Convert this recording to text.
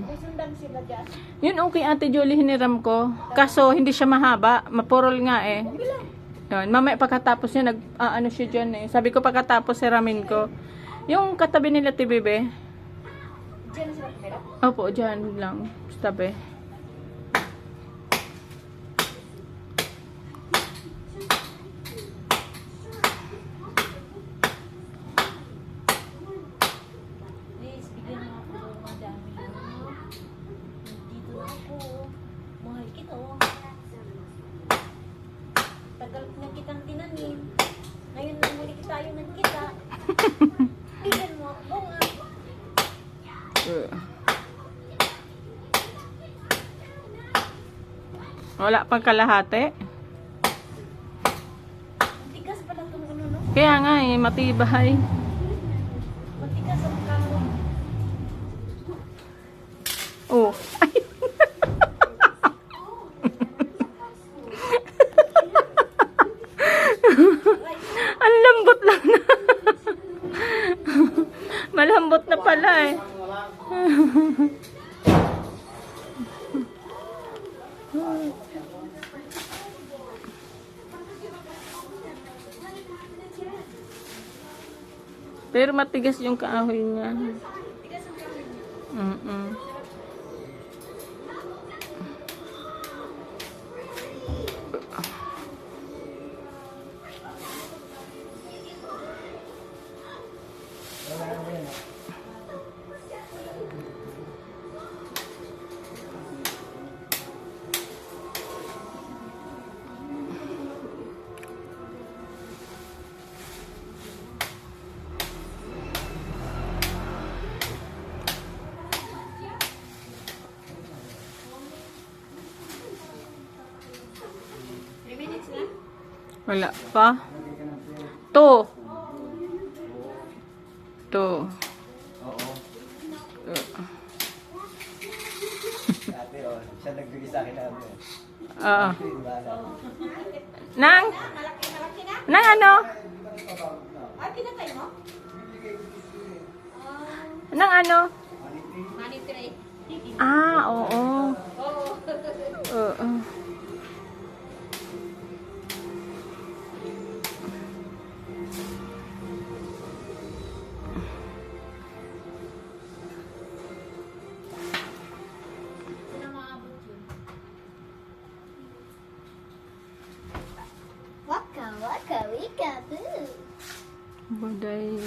Sundan sila dyan. Yun okay, Ate Julie, hiniram ko. Kaso, hindi siya mahaba. Mapurol nga eh. Yun, mamaya pagkatapos niya, ano siya dyan eh. Sabi ko pagkatapos, siramin ko. Yung katabi nila, Tibebe. Dyan sila kamera? Opo, dyan lang. Sa tabi. Please, bigyan mo ako ng madami. Dito na ako. Mahal kita, oh. Tagal na kitang tinanim. Ngayon lang muli tayo nagkita. Bigyan mo ako nga. Wala pang kalahati. Matigas pala itong ano, no? Kaya nga eh, matibay. Matigas ang kahoy. Oh. Ay. Ang lambot lang na. Malambot na pala eh. Pero matigas yung kahoy niya. Wala pa. To. To. Oo. Ate, oh, siya nagbigay sa akin na ano. Oo. Nang? Nang ano? Ah, pinatay mo? Nang ano? Money tray. Ah, oo. Oo. Waka waka wika boo. Baday.